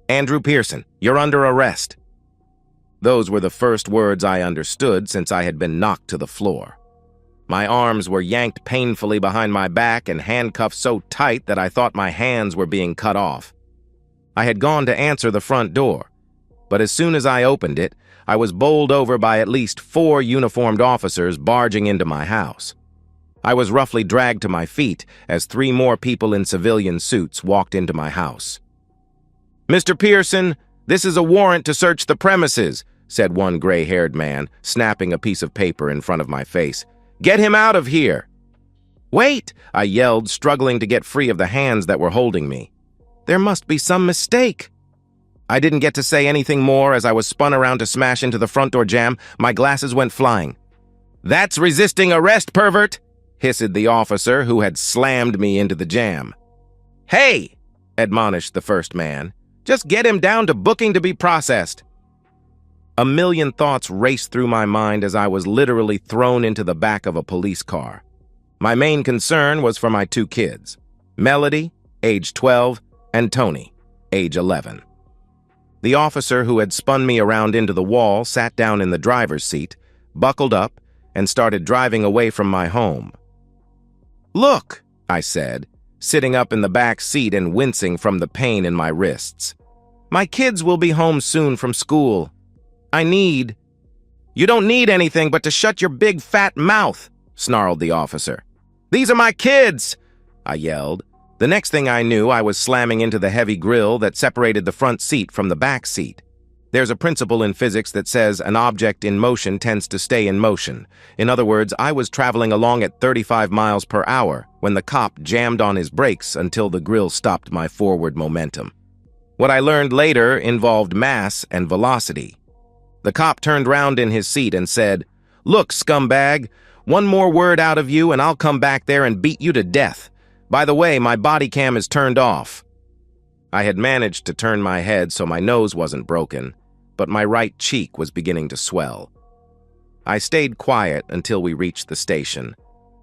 Andrew Pearson, you're under arrest." Those were the first words I understood since I had been knocked to the floor. My arms were yanked painfully behind my back and handcuffed so tight that I thought my hands were being cut off. I had gone to answer the front door, but as soon as I opened it, I was bowled over by at least 4 uniformed officers barging into my house. I was roughly dragged to my feet as 3 more people in civilian suits walked into my house. "Mr. Pearson, this is a warrant to search the premises," said one gray-haired man, snapping a piece of paper in front of my face. "Get him out of here!" "Wait!" I yelled, struggling to get free of the hands that were holding me. "There must be some mistake." I didn't get to say anything more as I was spun around to smash into the front door jamb. My glasses went flying. "That's resisting arrest, pervert!" hissed the officer who had slammed me into the jam. "Hey!" admonished the first man. "Just get him down to booking to be processed." A million thoughts raced through my mind as I was literally thrown into the back of a police car. My main concern was for my 2 kids, Melody, age 12, and Tony, age 11. The officer who had spun me around into the wall sat down in the driver's seat, buckled up, and started driving away from my home. "Look," I said, sitting up in the back seat and wincing from the pain in my wrists. "My kids will be home soon from school. You don't need anything but to shut your big fat mouth," snarled the officer. "These are my kids," I yelled. The next thing I knew, I was slamming into the heavy grill that separated the front seat from the back seat. There's a principle in physics that says an object in motion tends to stay in motion. In other words, I was traveling along at 35 miles per hour when the cop jammed on his brakes until the grill stopped my forward momentum. What I learned later involved mass and velocity. The cop turned round in his seat and said, "Look, scumbag, one more word out of you and I'll come back there and beat you to death. By the way, my body cam is turned off." I had managed to turn my head so my nose wasn't broken, but my right cheek was beginning to swell. I stayed quiet until we reached the station.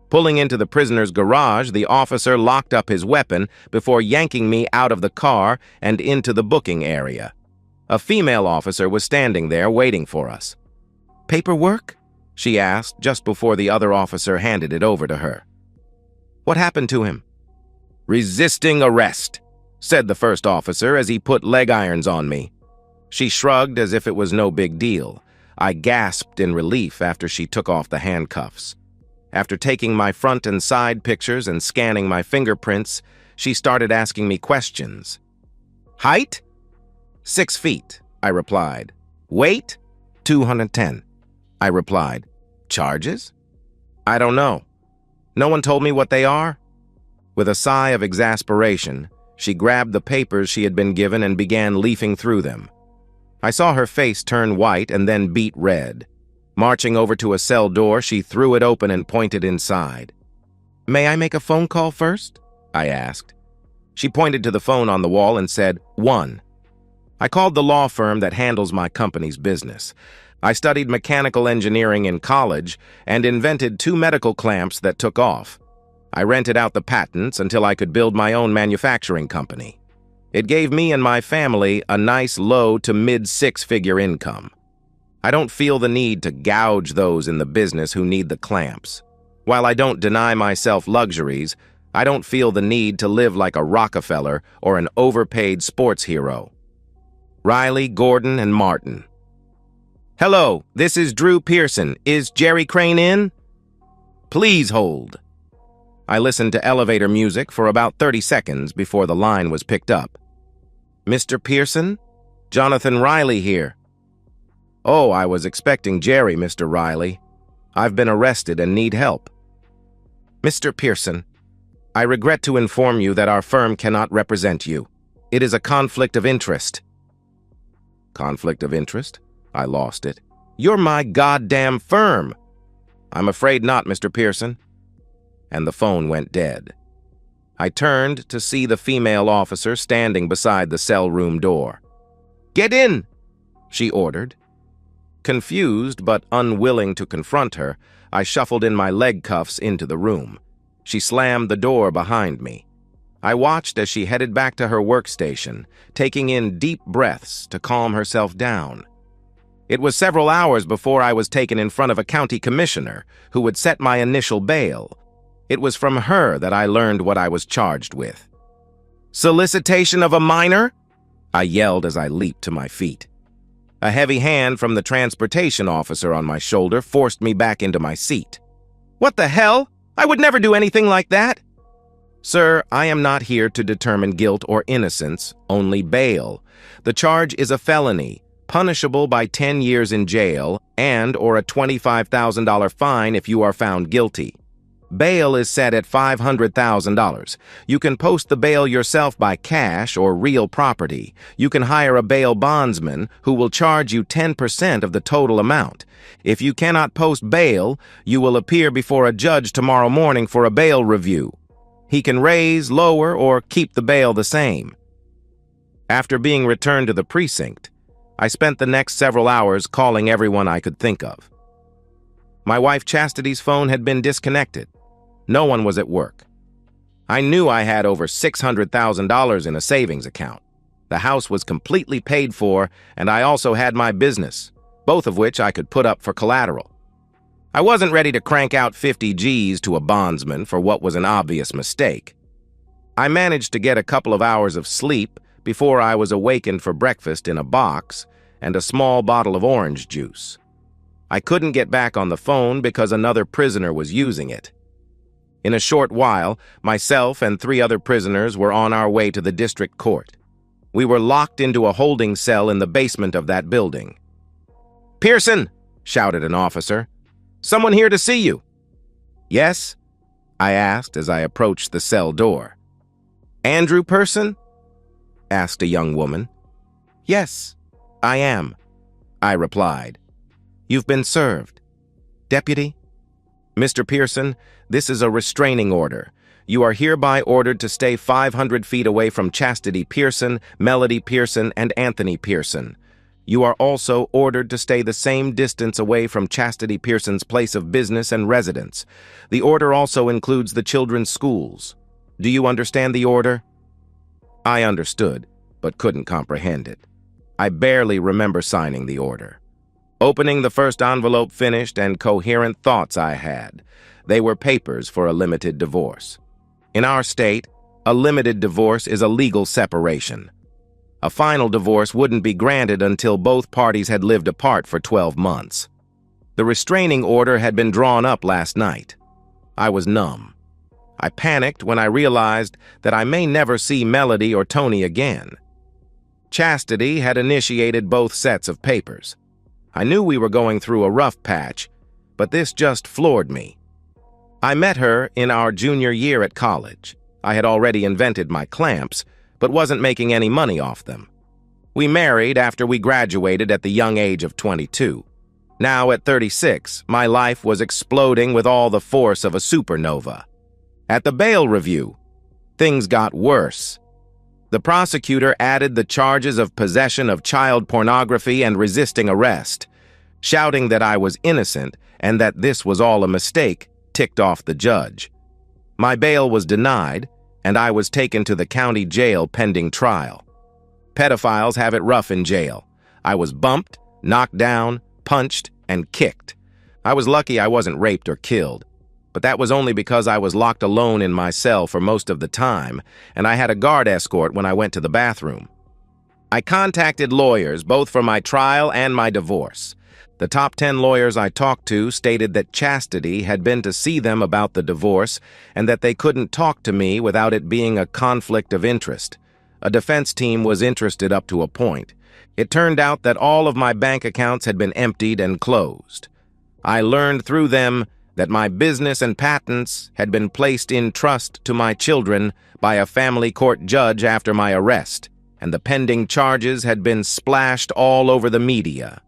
Pulling into the prisoner's garage, the officer locked up his weapon before yanking me out of the car and into the booking area. A female officer was standing there waiting for us. "Paperwork?" she asked just before the other officer handed it over to her. "What happened to him?" "Resisting arrest," said the first officer as he put leg irons on me. She shrugged as if it was no big deal. I gasped in relief after she took off the handcuffs. After taking my front and side pictures and scanning my fingerprints, she started asking me questions. "Height?" 6 feet, I replied. "Weight?" 210, I replied. "Charges?" "I don't know. No one told me what they are." With a sigh of exasperation, she grabbed the papers she had been given and began leafing through them. I saw her face turn white and then beet red. Marching over to a cell door, she threw it open and pointed inside. "May I make a phone call first?" I asked. She pointed to the phone on the wall and said, "1." I called the law firm that handles my company's business. I studied mechanical engineering in college and invented 2 medical clamps that took off. I rented out the patents until I could build my own manufacturing company. It gave me and my family a nice low to mid 6-figure income. I don't feel the need to gouge those in the business who need the clamps. While I don't deny myself luxuries, I don't feel the need to live like a Rockefeller or an overpaid sports hero. Riley, Gordon, and Martin. "Hello, this is Drew Pearson. Is Jerry Crane in?" "Please hold." I listened to elevator music for about 30 seconds before the line was picked up. "Mr. Pearson? Jonathan Riley here." "Oh, I was expecting Jerry, Mr. Riley. I've been arrested and need help." "Mr. Pearson, I regret to inform you that our firm cannot represent you. It is a conflict of interest." "Conflict of interest?" I lost it. "You're my goddamn firm." "I'm afraid not, Mr. Pearson." And the phone went dead. I turned to see the female officer standing beside the cell room door. "Get in," she ordered. Confused but unwilling to confront her, I shuffled in my leg cuffs into the room. She slammed the door behind me. I watched as she headed back to her workstation, taking in deep breaths to calm herself down. It was several hours before I was taken in front of a county commissioner who would set my initial bail. It was from her that I learned what I was charged with. "Solicitation of a minor?" I yelled as I leaped to my feet. A heavy hand from the transportation officer on my shoulder forced me back into my seat. "What the hell? I would never do anything like that." "Sir, I am not here to determine guilt or innocence, only bail. The charge is a felony, punishable by 10 years in jail and/or a $25,000 fine if you are found guilty. Bail is set at $500,000. You can post the bail yourself by cash or real property. You can hire a bail bondsman who will charge you 10% of the total amount. If you cannot post bail, you will appear before a judge tomorrow morning for a bail review. He can raise, lower, or keep the bail the same." After being returned to the precinct, I spent the next several hours calling everyone I could think of. My wife Chastity's phone had been disconnected. No one was at work. I knew I had over $600,000 in a savings account. The house was completely paid for, and I also had my business, both of which I could put up for collateral. I wasn't ready to crank out 50 G's to a bondsman for what was an obvious mistake. I managed to get a couple of hours of sleep before I was awakened for breakfast in a box and a small bottle of orange juice. I couldn't get back on the phone because another prisoner was using it. In a short while, myself and 3 other prisoners were on our way to the district court. We were locked into a holding cell in the basement of that building. "Pearson!" shouted an officer. "Someone here to see you." "Yes?" I asked as I approached the cell door. "Andrew Pearson?" asked a young woman. "Yes, I am," I replied. "You've been served. Deputy?" "Mr. Pearson, this is a restraining order. You are hereby ordered to stay 500 feet away from Chastity Pearson, Melody Pearson, and Anthony Pearson. You are also ordered to stay the same distance away from Chastity Pearson's place of business and residence. The order also includes the children's schools. Do you understand the order?" I understood, but couldn't comprehend it. I barely remember signing the order. Opening the first envelope finished and coherent thoughts I had. They were papers for a limited divorce. In our state, a limited divorce is a legal separation. A final divorce wouldn't be granted until both parties had lived apart for 12 months. The restraining order had been drawn up last night. I was numb. I panicked when I realized that I may never see Melody or Tony again. Chastity had initiated both sets of papers. I knew we were going through a rough patch, but this just floored me. I met her in our junior year at college. I had already invented my clamps, but wasn't making any money off them. We married after we graduated at the young age of 22. Now at 36, my life was exploding with all the force of a supernova. At the bail review, things got worse. The prosecutor added the charges of possession of child pornography and resisting arrest. Shouting that I was innocent and that this was all a mistake ticked off the judge. My bail was denied, and I was taken to the county jail pending trial. Pedophiles have it rough in jail. I was bumped, knocked down, punched, and kicked. I was lucky I wasn't raped or killed, but that was only because I was locked alone in my cell for most of the time, and I had a guard escort when I went to the bathroom. I contacted lawyers both for my trial and my divorce. The top 10 lawyers I talked to stated that Chastity had been to see them about the divorce and that they couldn't talk to me without it being a conflict of interest. A defense team was interested up to a point. It turned out that all of my bank accounts had been emptied and closed. I learned through them that my business and patents had been placed in trust to my children by a family court judge after my arrest, and the pending charges had been splashed all over the media.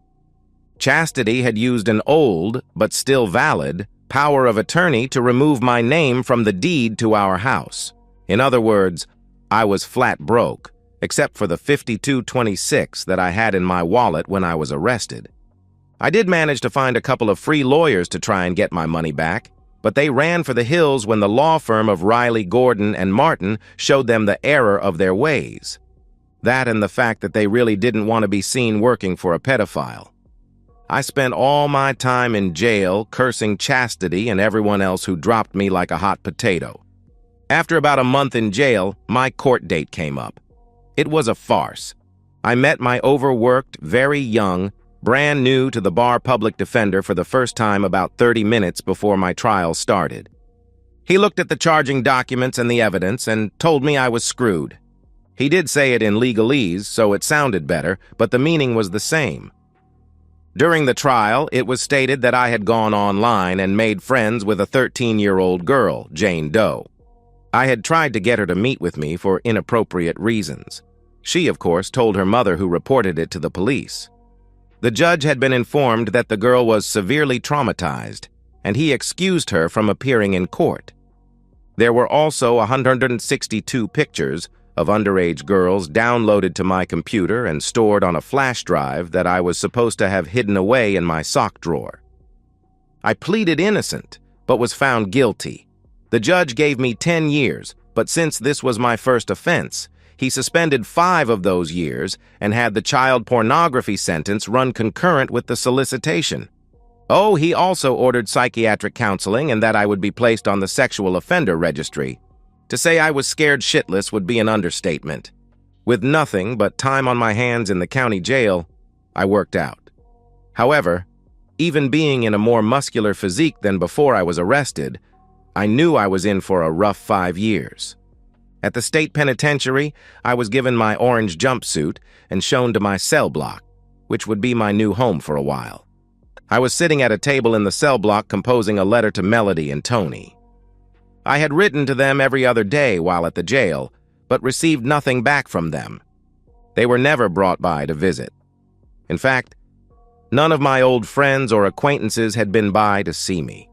Chastity had used an old, but still valid, power of attorney to remove my name from the deed to our house. In other words, I was flat broke, except for the $52.26 that I had in my wallet when I was arrested. I did manage to find a couple of free lawyers to try and get my money back, but they ran for the hills when the law firm of Riley, Gordon, and Martin showed them the error of their ways. That and the fact that they really didn't want to be seen working for a pedophile. I spent all my time in jail cursing chastity and everyone else who dropped me like a hot potato. After about a month in jail, my court date came up. It was a farce. I met my overworked, very young, brand new to the bar public defender for the first time about 30 minutes before my trial started. He looked at the charging documents and the evidence and told me I was screwed. He did say it in legalese, so it sounded better, but the meaning was the same. During the trial, it was stated that I had gone online and made friends with a 13-year-old girl, Jane Doe. I had tried to get her to meet with me for inappropriate reasons. She, of course, told her mother, who reported it to the police. The judge had been informed that the girl was severely traumatized, and he excused her from appearing in court. There were also 162 pictures of underage girls downloaded to my computer and stored on a flash drive that I was supposed to have hidden away in my sock drawer. I pleaded innocent, but was found guilty. The judge gave me 10 years, but since this was my first offense, he suspended 5 of those years and had the child pornography sentence run concurrent with the solicitation. Oh, he also ordered psychiatric counseling and that I would be placed on the sexual offender registry. To say I was scared shitless would be an understatement. With nothing but time on my hands in the county jail, I worked out. However, even being in a more muscular physique than before I was arrested, I knew I was in for a rough 5 years. At the state penitentiary, I was given my orange jumpsuit and shown to my cell block, which would be my new home for a while. I was sitting at a table in the cell block composing a letter to Melody and Tony. I had written to them every other day while at the jail, but received nothing back from them. They were never brought by to visit. In fact, none of my old friends or acquaintances had been by to see me.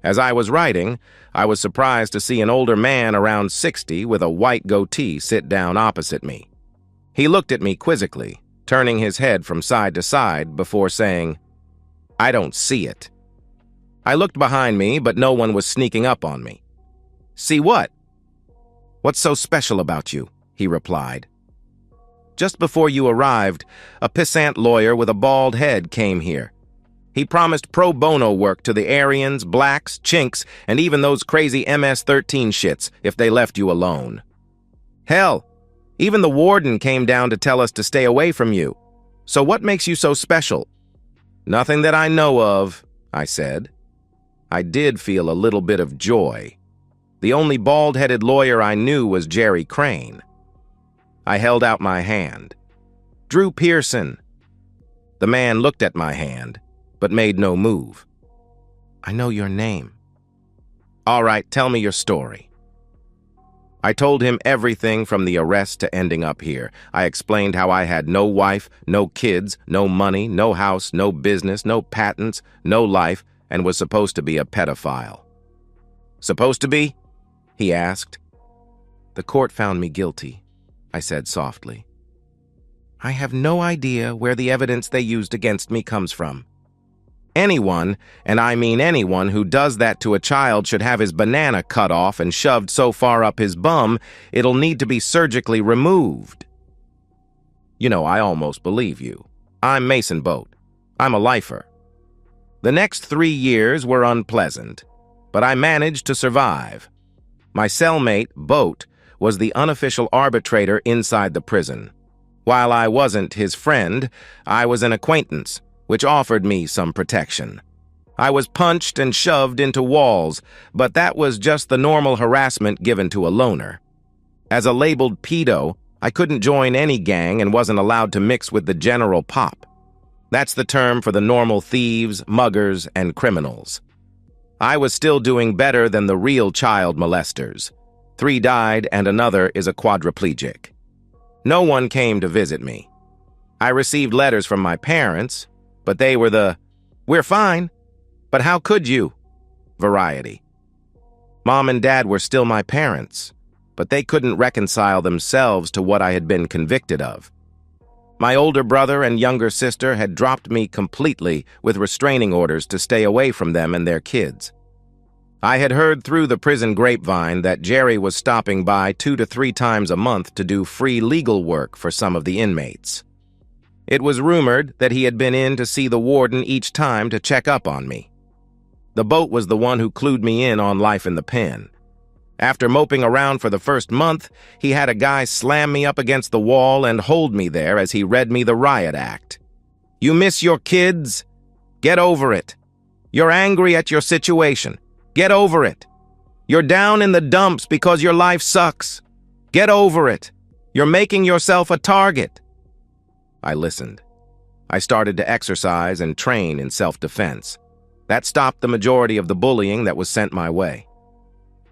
As I was writing, I was surprised to see an older man around 60 with a white goatee sit down opposite me. He looked at me quizzically, turning his head from side to side before saying, "I don't see it." I looked behind me, but no one was sneaking up on me. "See what?" "What's so special about you?" he replied. "Just before you arrived, a pissant lawyer with a bald head came here. He promised pro bono work to the Aryans, blacks, chinks, and even those crazy MS-13 shits if they left you alone. Hell, even the warden came down to tell us to stay away from you. So what makes you so special?" "Nothing that I know of," I said. I did feel a little bit of joy. The only bald-headed lawyer I knew was Jerry Crane. I held out my hand. "Drew Pearson." The man looked at my hand, but made no move. "I know your name." "All right, tell me your story." I told him everything from the arrest to ending up here. I explained how I had no wife, no kids, no money, no house, no business, no patents, no life, and was supposed to be a pedophile. "Supposed to be?" he asked. "The court found me guilty," I said softly. "I have no idea where the evidence they used against me comes from. Anyone, and I mean anyone, who does that to a child should have his banana cut off and shoved so far up his bum it'll need to be surgically removed." You know, I almost believe you. I'm Mason Boat. I'm a lifer. The next 3 years were unpleasant, but I managed to survive. My cellmate, Boat, was the unofficial arbitrator inside the prison. While I wasn't his friend, I was an acquaintance, which offered me some protection. I was punched and shoved into walls, but that was just the normal harassment given to a loner. As a labeled pedo, I couldn't join any gang and wasn't allowed to mix with the general pop. That's the term for the normal thieves, muggers, and criminals. I was still doing better than the real child molesters. 3 died and another is a quadriplegic. No one came to visit me. I received letters from my parents, but they were the, "We're fine, but how could you?" variety. Mom and Dad were still my parents, but they couldn't reconcile themselves to what I had been convicted of. My older brother and younger sister had dropped me completely with restraining orders to stay away from them and their kids. I had heard through the prison grapevine that Jerry was stopping by 2 to 3 times a month to do free legal work for some of the inmates. It was rumored that he had been in to see the warden each time to check up on me. The boat was the one who clued me in on life in the pen. After moping around for the first month, he had a guy slam me up against the wall and hold me there as he read me the riot act. "You miss your kids? Get over it. You're angry at your situation. Get over it. You're down in the dumps because your life sucks. Get over it. You're making yourself a target." I listened. I started to exercise and train in self-defense. That stopped the majority of the bullying that was sent my way.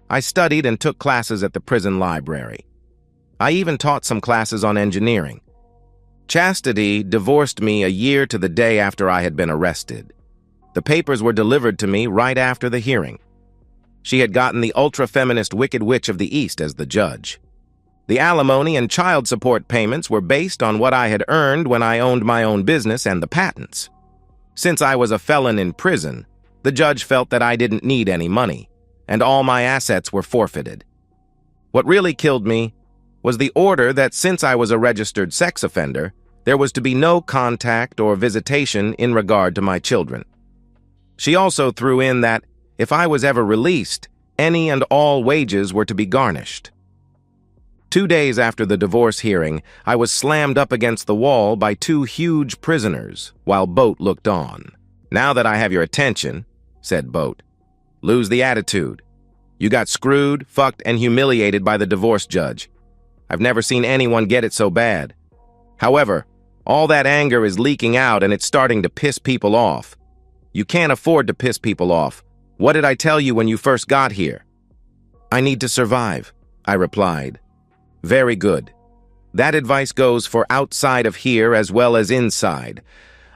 I studied and took classes at the prison library. I even taught some classes on engineering. Chastity divorced me a year to the day after I had been arrested. The papers were delivered to me right after the hearing. She had gotten the ultra-feminist Wicked Witch of the East as the judge. The alimony and child support payments were based on what I had earned when I owned my own business and the patents. Since I was a felon in prison, the judge felt that I didn't need any money, and all my assets were forfeited. What really killed me was the order that since I was a registered sex offender, there was to be no contact or visitation in regard to my children. She also threw in that if I was ever released, any and all wages were to be garnished. 2 days after the divorce hearing, I was slammed up against the wall by 2 huge prisoners while Boat looked on. "Now that I have your attention," said Boat, "lose the attitude. You got screwed, fucked, and humiliated by the divorce judge. I've never seen anyone get it so bad. However, all that anger is leaking out and it's starting to piss people off. You can't afford to piss people off. What did I tell you when you first got here?" "I need to survive," I replied. "Very good. That advice goes for outside of here as well as inside.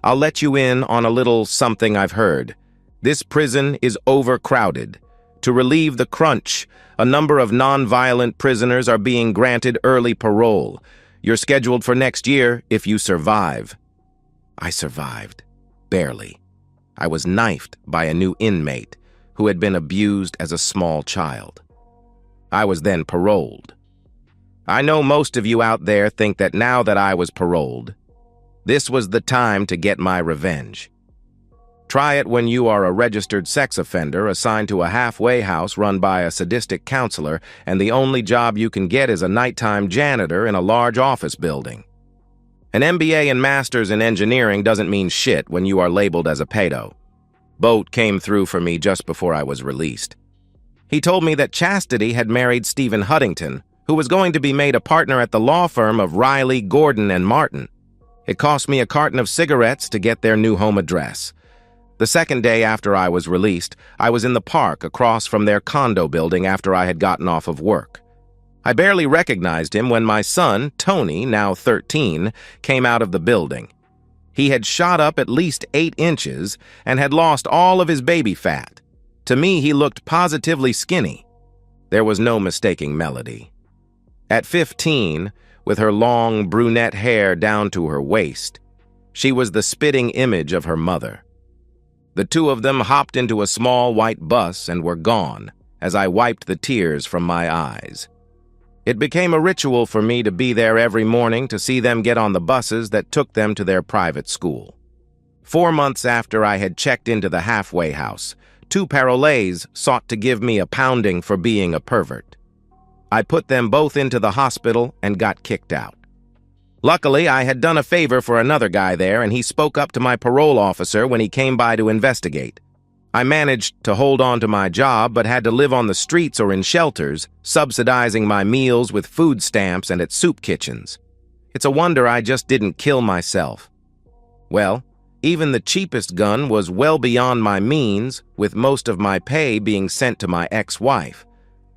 I'll let you in on a little something I've heard. This prison is overcrowded. To relieve the crunch, a number of non-violent prisoners are being granted early parole. You're scheduled for next year if you survive." I survived. Barely. I was knifed by a new inmate who had been abused as a small child. I was then paroled. I know most of you out there think that now that I was paroled, this was the time to get my revenge. Try it when you are a registered sex offender assigned to a halfway house run by a sadistic counselor, and the only job you can get is a nighttime janitor in a large office building. An MBA and master's in engineering doesn't mean shit when you are labeled as a pedo. Boat came through for me just before I was released. He told me that Chastity had married Stephen Huntington, who was going to be made a partner at the law firm of Riley, Gordon, and Martin. It cost me a carton of cigarettes to get their new home address. The second day after I was released, I was in the park across from their condo building after I had gotten off of work. I barely recognized him when my son, Tony, now 13, came out of the building. He had shot up at least 8 inches and had lost all of his baby fat. To me, he looked positively skinny. There was no mistaking Melody. At 15, with her long brunette hair down to her waist, she was the spitting image of her mother. The two of them hopped into a small white bus and were gone as I wiped the tears from my eyes. It became a ritual for me to be there every morning to see them get on the buses that took them to their private school. 4 months after I had checked into the halfway house, 2 parolees sought to give me a pounding for being a pervert. I put them both into the hospital and got kicked out. Luckily, I had done a favor for another guy there, and he spoke up to my parole officer when he came by to investigate. I managed to hold on to my job, but had to live on the streets or in shelters, subsidizing my meals with food stamps and at soup kitchens. It's a wonder I just didn't kill myself. Well, even the cheapest gun was well beyond my means, with most of my pay being sent to my ex-wife.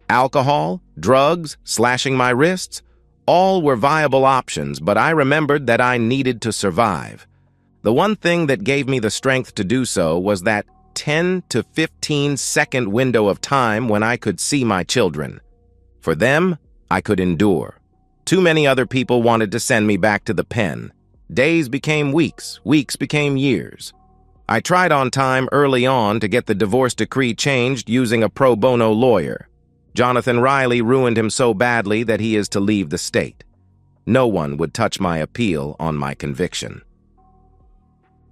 Alcohol, drugs, slashing my wrists, all were viable options, but I remembered that I needed to survive. The one thing that gave me the strength to do so was that 10 to 15 second window of time when I could see my children. For them, I could endure. Too many other people wanted to send me back to the pen. Days became weeks, weeks became years. I tried on time early on to get the divorce decree changed using a pro bono lawyer. Jonathan Riley ruined him so badly that he is to leave the state. No one would touch my appeal on my conviction.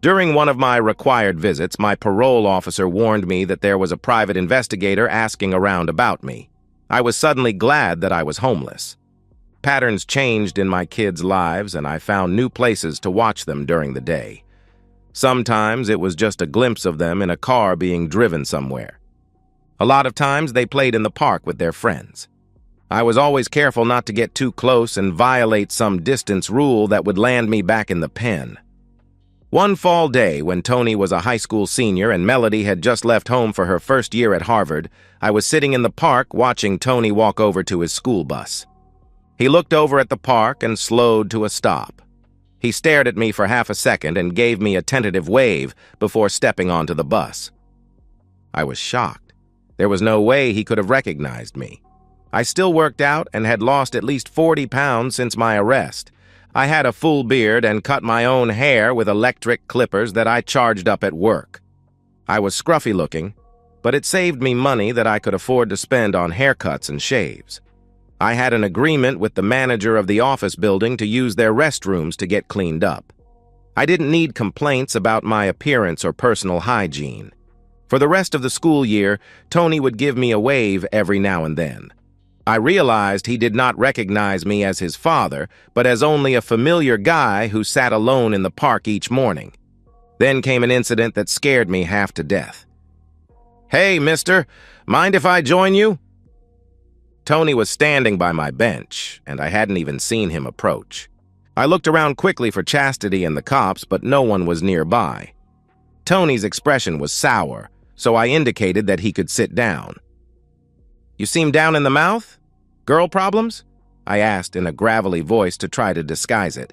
During one of my required visits, my parole officer warned me that there was a private investigator asking around about me. I was suddenly glad that I was homeless. Patterns changed in my kids' lives, and I found new places to watch them during the day. Sometimes it was just a glimpse of them in a car being driven somewhere. A lot of times they played in the park with their friends. I was always careful not to get too close and violate some distance rule that would land me back in the pen. One fall day, when Tony was a high school senior and Melody had just left home for her first year at Harvard, I was sitting in the park watching Tony walk over to his school bus. He looked over at the park and slowed to a stop. He stared at me for half a second and gave me a tentative wave before stepping onto the bus. I was shocked. There was no way he could have recognized me. I still worked out and had lost at least 40 pounds since my arrest. I had a full beard and cut my own hair with electric clippers that I charged up at work. I was scruffy looking, but it saved me money that I could afford to spend on haircuts and shaves. I had an agreement with the manager of the office building to use their restrooms to get cleaned up. I didn't need complaints about my appearance or personal hygiene. For the rest of the school year, Tony would give me a wave every now and then. I realized he did not recognize me as his father, but as only a familiar guy who sat alone in the park each morning. Then came an incident that scared me half to death. "Hey, mister, mind if I join you?" Tony was standing by my bench, and I hadn't even seen him approach. I looked around quickly for Chastity and the cops, but no one was nearby. Tony's expression was sour, so I indicated that he could sit down. "You seem down in the mouth? Girl problems?" I asked in a gravelly voice to try to disguise it.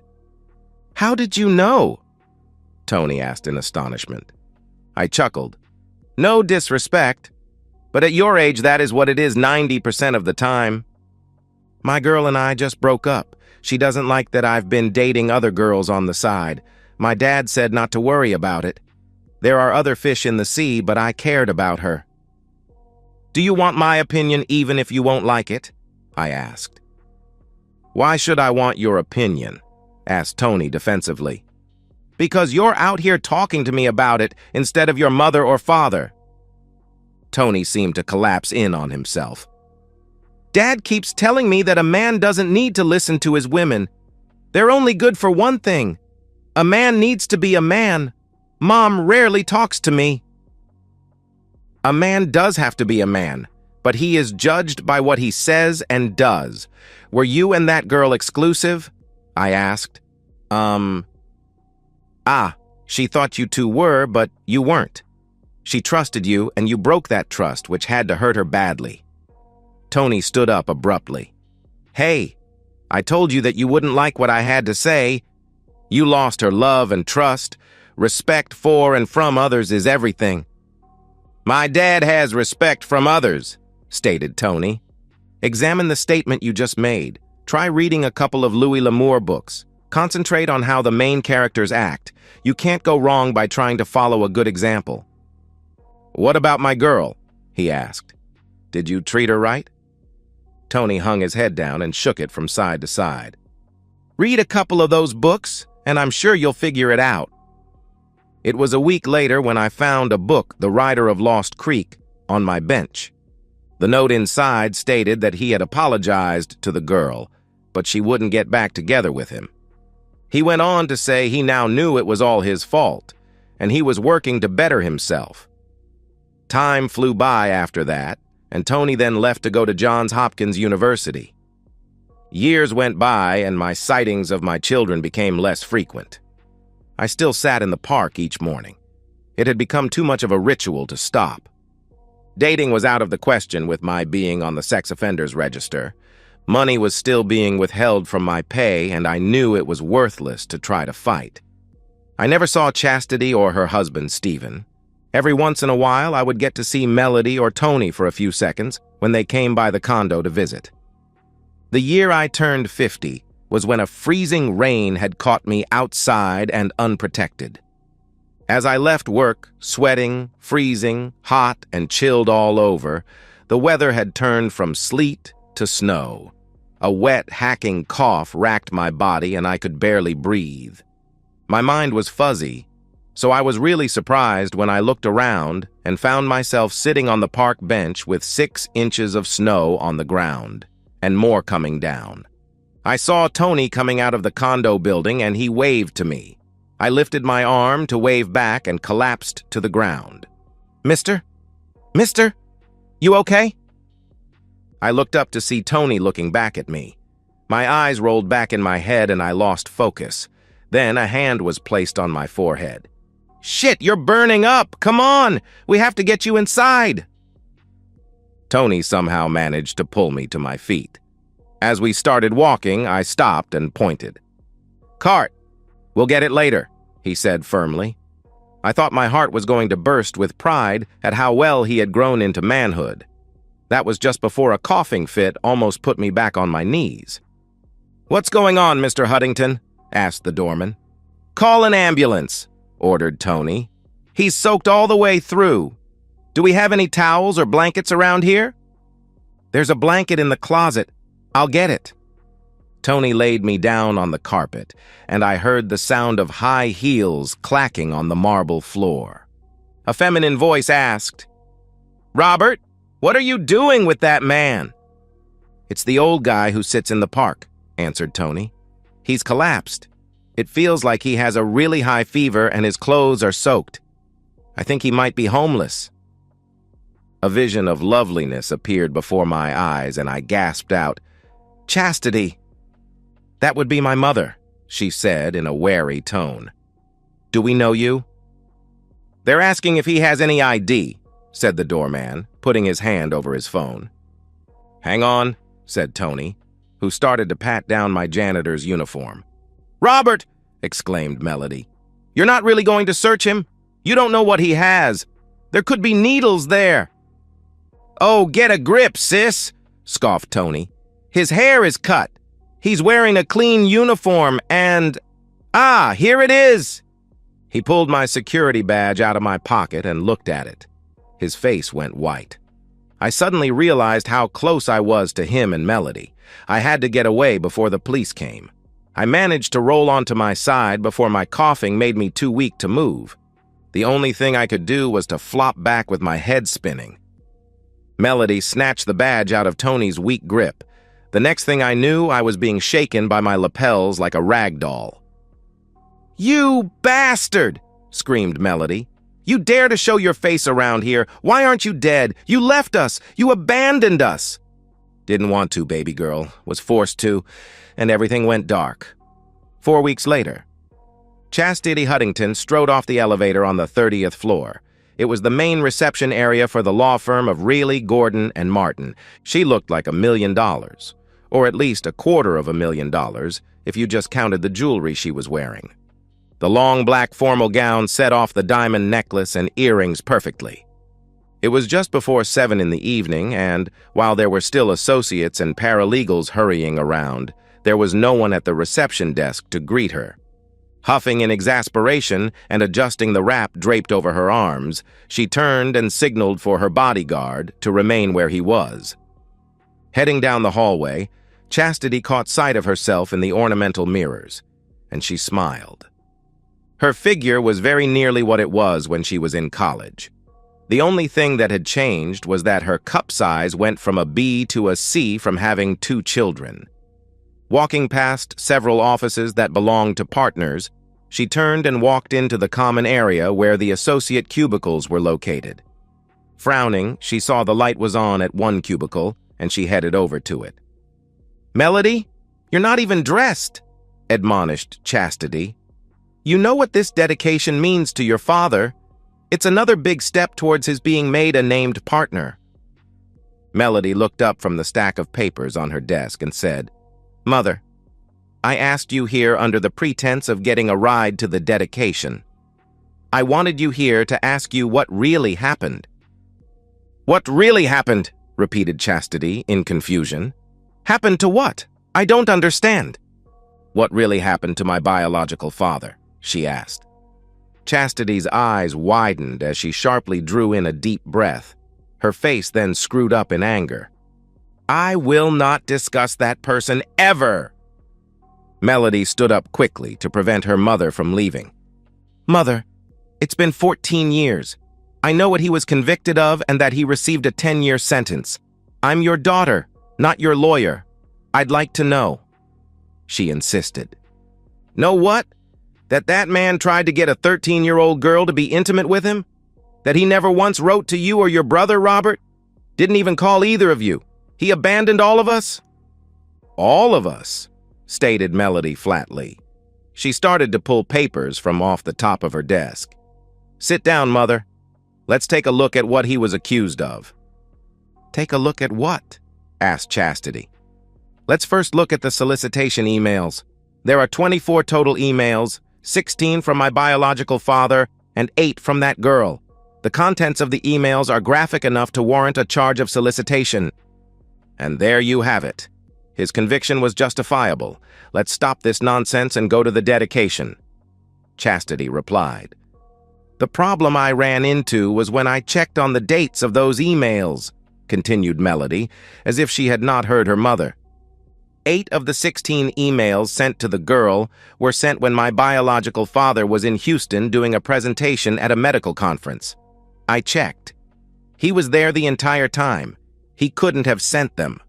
"How did you know?" Tony asked in astonishment. I chuckled. "No disrespect, but at your age that is what it is 90% of the time. My girl and I just broke up. She doesn't like that I've been dating other girls on the side. My dad said not to worry about it. There are other fish in the sea, but I cared about her." "Do you want my opinion even if you won't like it?" I asked. "Why should I want your opinion?" asked Tony defensively. "Because you're out here talking to me about it instead of your mother or father." Tony seemed to collapse in on himself. "Dad keeps telling me that a man doesn't need to listen to his women. They're only good for one thing. A man needs to be a man. Mom rarely talks to me." "A man does have to be a man, but he is judged by what he says and does. Were you and that girl exclusive?" I asked. She thought you two were, but you weren't. She trusted you, and you broke that trust, which had to hurt her badly." Tony stood up abruptly. "Hey, I told you that you wouldn't like what I had to say. You lost her love and trust. Respect for and from others is everything." "My dad has respect from others," stated Tony. "Examine the statement you just made. Try reading a couple of Louis L'Amour books. Concentrate on how the main characters act. You can't go wrong by trying to follow a good example." "What about my girl?" he asked. "Did you treat her right?" Tony hung his head down and shook it from side to side. "Read a couple of those books, and I'm sure you'll figure it out." It was a week later when I found a book, The Rider of Lost Creek, on my bench. The note inside stated that he had apologized to the girl, but she wouldn't get back together with him. He went on to say he now knew it was all his fault, and he was working to better himself. Time flew by after that, and Tony then left to go to Johns Hopkins University. Years went by, and my sightings of my children became less frequent. I still sat in the park each morning. It had become too much of a ritual to stop. Dating was out of the question with my being on the sex offenders register. Money was still being withheld from my pay, and I knew it was worthless to try to fight. I never saw Chastity or her husband, Stephen. Every once in a while, I would get to see Melody or Tony for a few seconds when they came by the condo to visit. The year I turned 50 was when a freezing rain had caught me outside and unprotected. As I left work, sweating, freezing, hot, and chilled all over, the weather had turned from sleet to snow. A wet, hacking cough racked my body and I could barely breathe. My mind was fuzzy, so I was really surprised when I looked around and found myself sitting on the park bench with 6 inches of snow on the ground, and more coming down. I saw Tony coming out of the condo building and he waved to me. I lifted my arm to wave back and collapsed to the ground. Mister? You okay? I looked up to see Tony looking back at me. My eyes rolled back in my head and I lost focus. Then a hand was placed on my forehead. Shit, you're burning up! Come on! We have to get you inside! Tony somehow managed to pull me to my feet. As we started walking, I stopped and pointed. Cart! We'll get it later, he said firmly. I thought my heart was going to burst with pride at how well he had grown into manhood. That was just before a coughing fit almost put me back on my knees. What's going on, Mr. Huntington? Asked the doorman. Call an ambulance, ordered Tony. He's soaked all the way through. Do we have any towels or blankets around here? There's a blanket in the closet. I'll get it. Tony laid me down on the carpet, and I heard the sound of high heels clacking on the marble floor. A feminine voice asked, Robert, what are you doing with that man? It's the old guy who sits in the park, answered Tony. He's collapsed. It feels like he has a really high fever and his clothes are soaked. I think he might be homeless. A vision of loveliness appeared before my eyes and I gasped out, Chastity! That would be my mother, she said in a wary tone. Do we know you? They're asking if he has any ID, said the doorman, putting his hand over his phone. Hang on, said Tony, who started to pat down my janitor's uniform. Robert! Exclaimed Melody. You're not really going to search him? You don't know what he has. There could be needles there. Oh, get a grip, sis, scoffed Tony. His hair is cut. He's wearing a clean uniform and... Ah, here it is! He pulled my security badge out of my pocket and looked at it. His face went white. I suddenly realized how close I was to him and Melody. I had to get away before the police came. I managed to roll onto my side before my coughing made me too weak to move. The only thing I could do was to flop back with my head spinning. Melody snatched the badge out of Tony's weak grip. The next thing I knew, I was being shaken by my lapels like a rag doll. You bastard! Screamed Melody. You dare to show your face around here. Why aren't you dead? You left us. You abandoned us. Didn't want to, baby girl. Was forced to, and everything went dark. 4 weeks later, Chastity Huntington strode off the elevator on the 30th floor. It was the main reception area for the law firm of Reilly, Gordon, and Martin. She looked like $1 million, or at least $250,000 if you just counted the jewelry she was wearing. The long black formal gown set off the diamond necklace and earrings perfectly. It was just before 7 in the evening, and while there were still associates and paralegals hurrying around, there was no one at the reception desk to greet her. Huffing in exasperation and adjusting the wrap draped over her arms, she turned and signaled for her bodyguard to remain where he was. Heading down the hallway, Chastity caught sight of herself in the ornamental mirrors, and she smiled. Her figure was very nearly what it was when she was in college. The only thing that had changed was that her cup size went from a B to a C from having 2 children. Walking past several offices that belonged to partners, she turned and walked into the common area where the associate cubicles were located. Frowning, she saw the light was on at one cubicle, and she headed over to it. Melody, you're not even dressed, admonished Chastity. You know what this dedication means to your father. It's another big step towards his being made a named partner. Melody looked up from the stack of papers on her desk and said, Mother, I asked you here under the pretense of getting a ride to the dedication. I wanted you here to ask you what really happened. What really happened? Repeated Chastity in confusion. Happened to what? I don't understand. What really happened to my biological father? She asked. Chastity's eyes widened as she sharply drew in a deep breath. Her face then screwed up in anger. "I will not discuss that person ever!" Melody stood up quickly to prevent her mother from leaving. "Mother, it's been 14 years. I know what he was convicted of and that he received a 10-year sentence. I'm your daughter, not your lawyer. I'd like to know," she insisted. "Know what? That man tried to get a 13-year-old girl to be intimate with him? That he never once wrote to you or your brother, Robert? Didn't even call either of you? He abandoned all of us?" "All of us," stated Melody flatly. She started to pull papers from off the top of her desk. "Sit down, Mother. Let's take a look at what he was accused of." "Take a look at what?" asked Chastity. "Let's first look at the solicitation emails. There are 24 total emails, 16 from my biological father and 8 from that girl. The contents of the emails are graphic enough to warrant a charge of solicitation. And there you have it. His conviction was justifiable. Let's stop this nonsense and go to the dedication," Chastity replied. "The problem I ran into was when I checked on the dates of those emails," continued Melody, as if she had not heard her mother. 8 of the 16 emails sent to the girl were sent when my biological father was in Houston doing a presentation at a medical conference. I checked. He was there the entire time. He couldn't have sent them.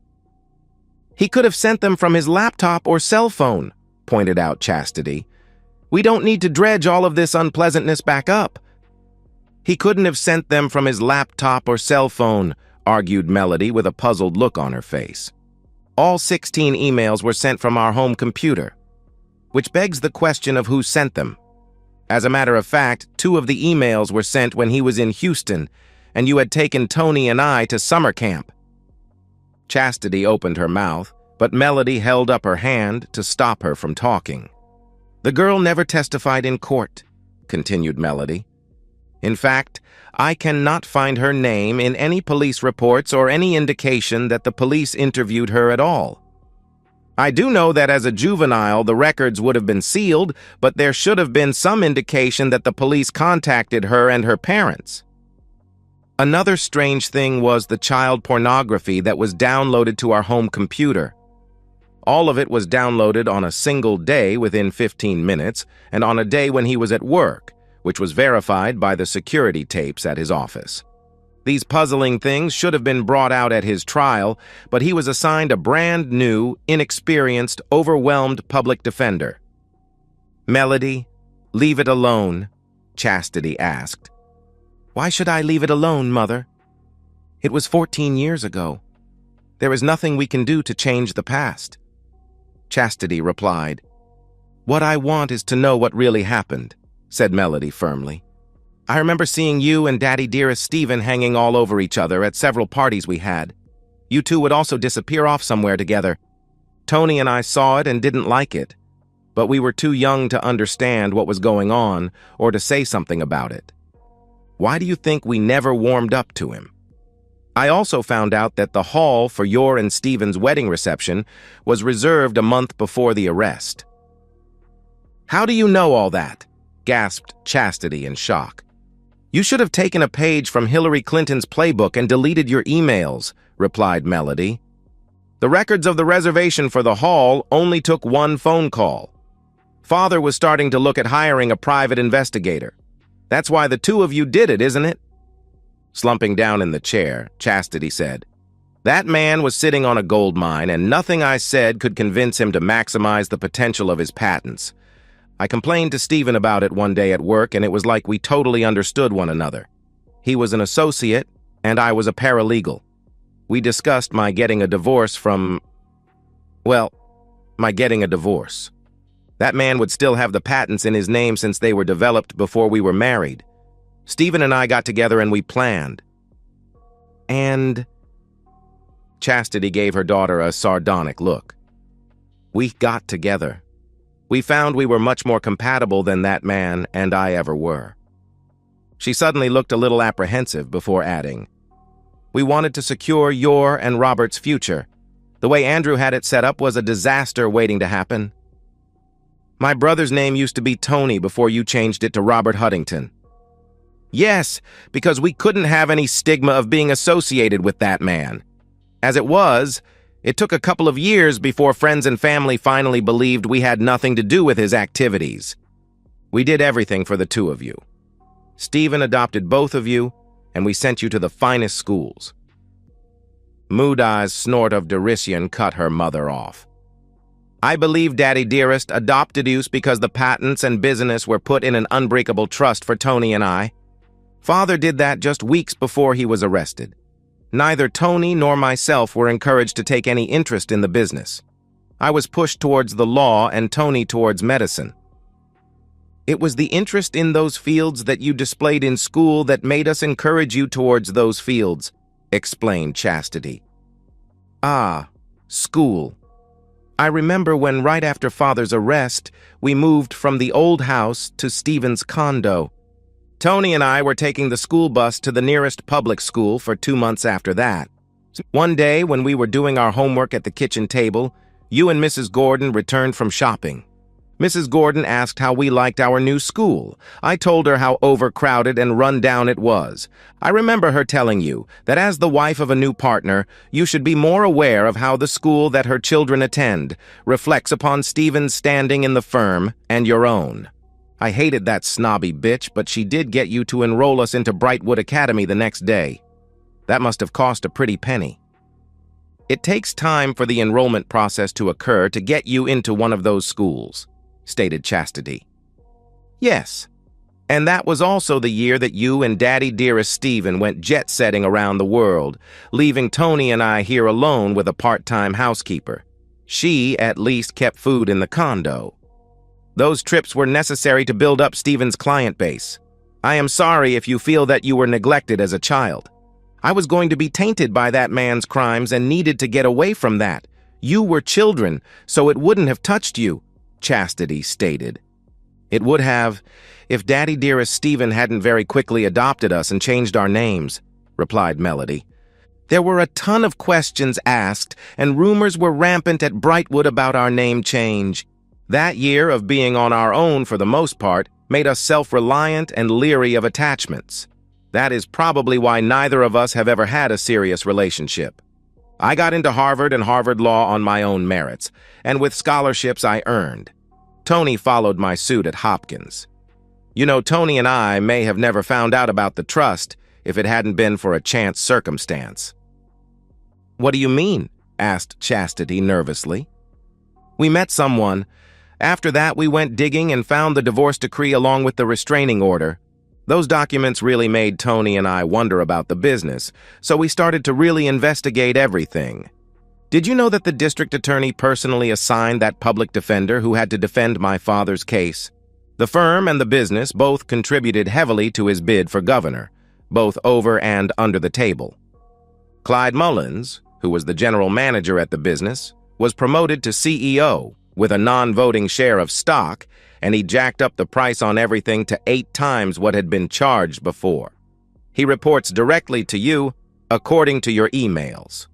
"He could have sent them from his laptop or cell phone," pointed out Chastity. "We don't need to dredge all of this unpleasantness back up." "He couldn't have sent them from his laptop or cell phone," argued Melody with a puzzled look on her face. "All 16 emails were sent from our home computer, which begs the question of who sent them. As a matter of fact, 2 of the emails were sent when he was in Houston, and you had taken Tony and I to summer camp." Chastity opened her mouth, but Melody held up her hand to stop her from talking. "The girl never testified in court," continued Melody. "In fact, I cannot find her name in any police reports or any indication that the police interviewed her at all. I do know that as a juvenile, the records would have been sealed, but there should have been some indication that the police contacted her and her parents. Another strange thing was the child pornography that was downloaded to our home computer. All of it was downloaded on a single day within 15 minutes and on a day when he was at work, which was verified by the security tapes at his office. These puzzling things should have been brought out at his trial, but he was assigned a brand new, inexperienced, overwhelmed public defender. "Melody, leave it alone," Chastity asked. "Why should I leave it alone, Mother? It was 14 years ago. There is nothing we can do to change the past." Chastity replied. "What I want is to know what really happened," said Melody firmly. "I remember seeing you and Daddy Dearest Stephen hanging all over each other at several parties we had. You two would also disappear off somewhere together. Tony and I saw it and didn't like it, but we were too young to understand what was going on or to say something about it. Why do you think we never warmed up to him? I also found out that the hall for your and Stephen's wedding reception was reserved a month before the arrest." "How do you know all that?" gasped Chastity in shock. "You should have taken a page from Hillary Clinton's playbook and deleted your emails," replied Melody. "The records of the reservation for the hall only took one phone call. Father was starting to look at hiring a private investigator. That's why the two of you did it, isn't it?" Slumping down in the chair, Chastity said, "That man was sitting on a gold mine, and nothing I said could convince him to maximize the potential of his patents. I complained to Stephen about it one day at work, and it was like we totally understood one another. He was an associate, and I was a paralegal. We discussed my getting a divorce. That man would still have the patents in his name since they were developed before we were married. Stephen and I got together and we planned." "And?" Chastity gave her daughter a sardonic look. "We got together. We found we were much more compatible than that man and I ever were." She suddenly looked a little apprehensive before adding, "We wanted to secure your and Robert's future. The way Andrew had it set up was a disaster waiting to happen." My brother's name used to be Tony before you changed it to Robert Huntington. Yes, because we couldn't have any stigma of being associated with that man. As it was, it took a couple of years before friends and family finally believed we had nothing to do with his activities. We did everything for the two of you. Stephen adopted both of you, and we sent you to the finest schools. Moodai's snort of derision cut her mother off. I believe Daddy Dearest adopted you because the patents and business were put in an unbreakable trust for Tony and I. Father did that just weeks before he was arrested. Neither Tony nor myself were encouraged to take any interest in the business. I was pushed towards the law and Tony towards medicine. It was the interest in those fields that you displayed in school that made us encourage you towards those fields, explained Chastity. Ah, school. I remember when right after Father's arrest, we moved from the old house to Stephen's condo. Tony and I were taking the school bus to the nearest public school for 2 months after that. One day, when we were doing our homework at the kitchen table, you and Mrs. Gordon returned from shopping. Mrs. Gordon asked how we liked our new school. I told her how overcrowded and run down it was. I remember her telling you that as the wife of a new partner, you should be more aware of how the school that her children attend reflects upon Stephen's standing in the firm and your own. I hated that snobby bitch, but she did get you to enroll us into Brightwood Academy the next day. That must have cost a pretty penny. It takes time for the enrollment process to occur to get you into one of those schools, stated Chastity. Yes, and that was also the year that you and Daddy Dearest Stephen went jet-setting around the world, leaving Tony and I here alone with a part-time housekeeper. She, at least, kept food in the condo. Those trips were necessary to build up Stephen's client base. I am sorry if you feel that you were neglected as a child. I was going to be tainted by that man's crimes and needed to get away from that. You were children, so it wouldn't have touched you, Chastity stated. It would have, if Daddy Dearest Stephen hadn't very quickly adopted us and changed our names, replied Melody. There were a ton of questions asked, and rumors were rampant at Brightwood about our name change. That year of being on our own for the most part made us self-reliant and leery of attachments. That is probably why neither of us have ever had a serious relationship. I got into Harvard and Harvard Law on my own merits, and with scholarships I earned. Tony followed my suit at Hopkins. You know, Tony and I may have never found out about the trust if it hadn't been for a chance circumstance. What do you mean? Asked Chastity nervously. We met someone. After that, we went digging and found the divorce decree along with the restraining order. Those documents really made Tony and I wonder about the business, so we started to really investigate everything. Did you know that the district attorney personally assigned that public defender who had to defend my father's case? The firm and the business both contributed heavily to his bid for governor, both over and under the table. Clyde Mullins, who was the general manager at the business, was promoted to CEO with a non-voting share of stock, and he jacked up the price on everything to 8 times what had been charged before. He reports directly to you, according to your emails.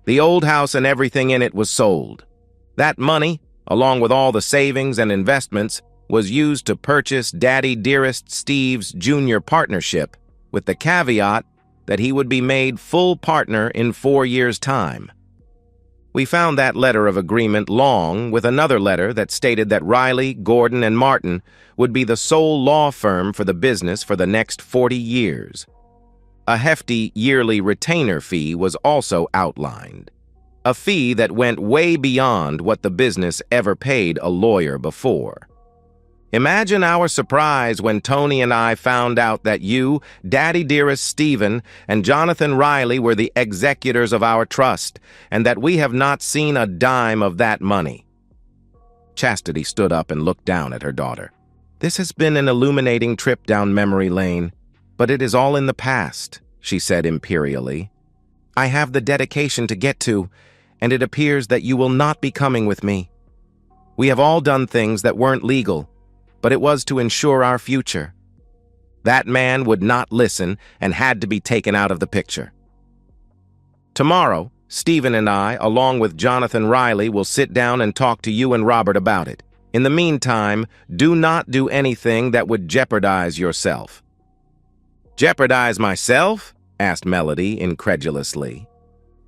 The old house and everything in it was sold. That money, along with all the savings and investments, was used to purchase Daddy Dearest Steve's junior partnership, with the caveat that he would be made full partner in 4 years' time. We found that letter of agreement long with another letter that stated that Riley, Gordon, and Martin would be the sole law firm for the business for the next 40 years. A hefty yearly retainer fee was also outlined, a fee that went way beyond what the business ever paid a lawyer before. Imagine our surprise when Tony and I found out that you, Daddy Dearest Stephen, and Jonathan Riley were the executors of our trust, and that we have not seen a dime of that money. Chastity stood up and looked down at her daughter. This has been an illuminating trip down memory lane, but it is all in the past, she said imperially. I have the dedication to get to, and it appears that you will not be coming with me. We have all done things that weren't legal, but it was to ensure our future. That man would not listen and had to be taken out of the picture. Tomorrow, Stephen and I, along with Jonathan Riley, will sit down and talk to you and Robert about it. In the meantime, do not do anything that would jeopardize yourself." "Jeopardize myself?" asked Melody incredulously.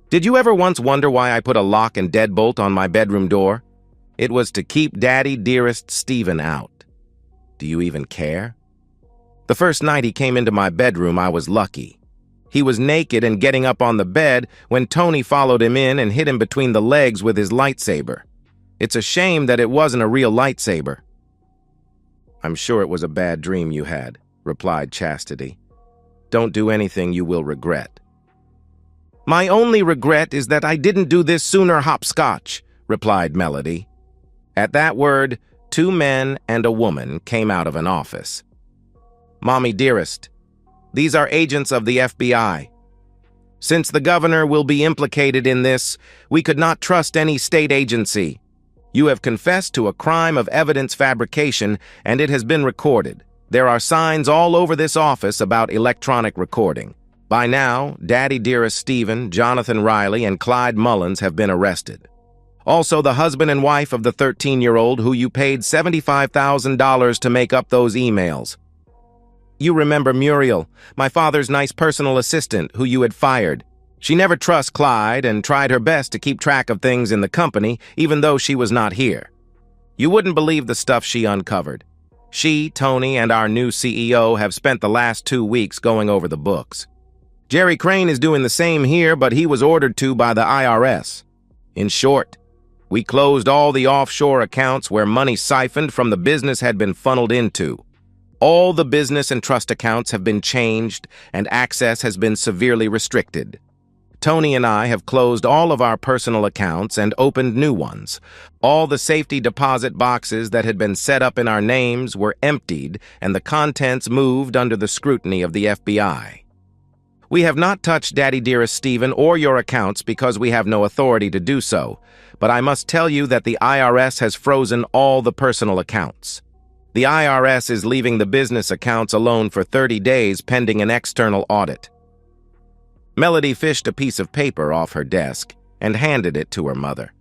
"Did you ever once wonder why I put a lock and deadbolt on my bedroom door? It was to keep Daddy Dearest Stephen out. Do you even care? The first night he came into my bedroom, I was lucky. He was naked and getting up on the bed when Tony followed him in and hit him between the legs with his lightsaber. It's a shame that it wasn't a real lightsaber." "I'm sure it was a bad dream you had," replied Chastity. "Don't do anything you will regret." "My only regret is that I didn't do this sooner, hopscotch," replied Melody. At that word, 2 men and a woman came out of an office. "Mommy Dearest, these are agents of the FBI. Since the governor will be implicated in this, we could not trust any state agency. You have confessed to a crime of evidence fabrication, and it has been recorded. There are signs all over this office about electronic recording. By now, Daddy Dearest Stephen, Jonathan Riley, and Clyde Mullins have been arrested. Also, the husband and wife of the 13-year-old who you paid $75,000 to make up those emails. You remember Muriel, my father's nice personal assistant who you had fired. She never trusts Clyde and tried her best to keep track of things in the company, even though she was not here. You wouldn't believe the stuff she uncovered. She, Tony, and our new CEO have spent the last 2 weeks going over the books. Jerry Crane is doing the same here, but he was ordered to by the IRS. In short, we closed all the offshore accounts where money siphoned from the business had been funneled into. All the business and trust accounts have been changed, and access has been severely restricted. Tony and I have closed all of our personal accounts and opened new ones. All the safety deposit boxes that had been set up in our names were emptied, and the contents moved under the scrutiny of the FBI. We have not touched Daddy Dearest Stephen or your accounts because we have no authority to do so, but I must tell you that the IRS has frozen all the personal accounts. The IRS is leaving the business accounts alone for 30 days pending an external audit. Melody fished a piece of paper off her desk and handed it to her mother.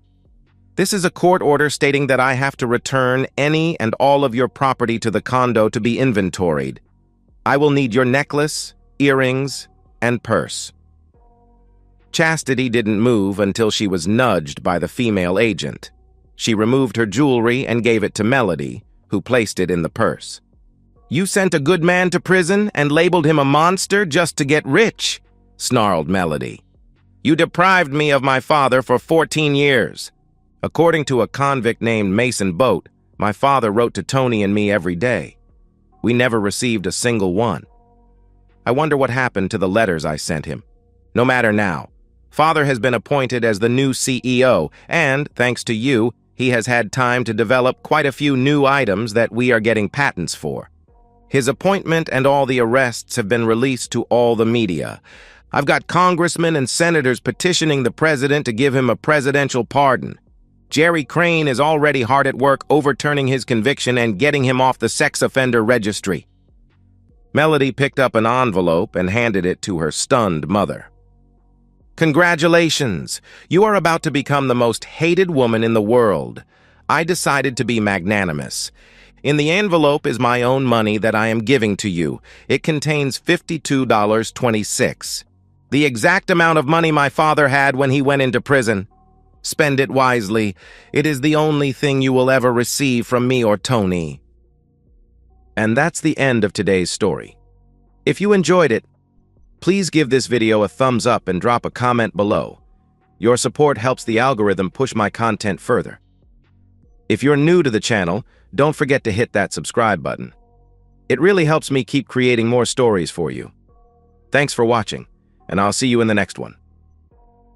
This is a court order stating that I have to return any and all of your property to the condo to be inventoried. I will need your necklace, earrings, and purse. Chastity didn't move until she was nudged by the female agent. She removed her jewelry and gave it to Melody, who placed it in the purse. You sent a good man to prison and labeled him a monster just to get rich, snarled Melody. You deprived me of my father for 14 years. According to a convict named Mason Boat, my father wrote to Tony and me every day. We never received a single one. I wonder what happened to the letters I sent him. No matter now. Father has been appointed as the new CEO, and, thanks to you, he has had time to develop quite a few new items that we are getting patents for. His appointment and all the arrests have been released to all the media. I've got congressmen and senators petitioning the president to give him a presidential pardon. Jerry Crane is already hard at work overturning his conviction and getting him off the sex offender registry. Melody picked up an envelope and handed it to her stunned mother. Congratulations! You are about to become the most hated woman in the world. I decided to be magnanimous. In the envelope is my own money that I am giving to you. It contains $52.26. The exact amount of money my father had when he went into prison. Spend it wisely. It is the only thing you will ever receive from me or Tony. And that's the end of today's story. If you enjoyed it, please give this video a thumbs up and drop a comment below. Your support helps the algorithm push my content further. If you're new to the channel, don't forget to hit that subscribe button. It really helps me keep creating more stories for you. Thanks for watching, and I'll see you in the next one.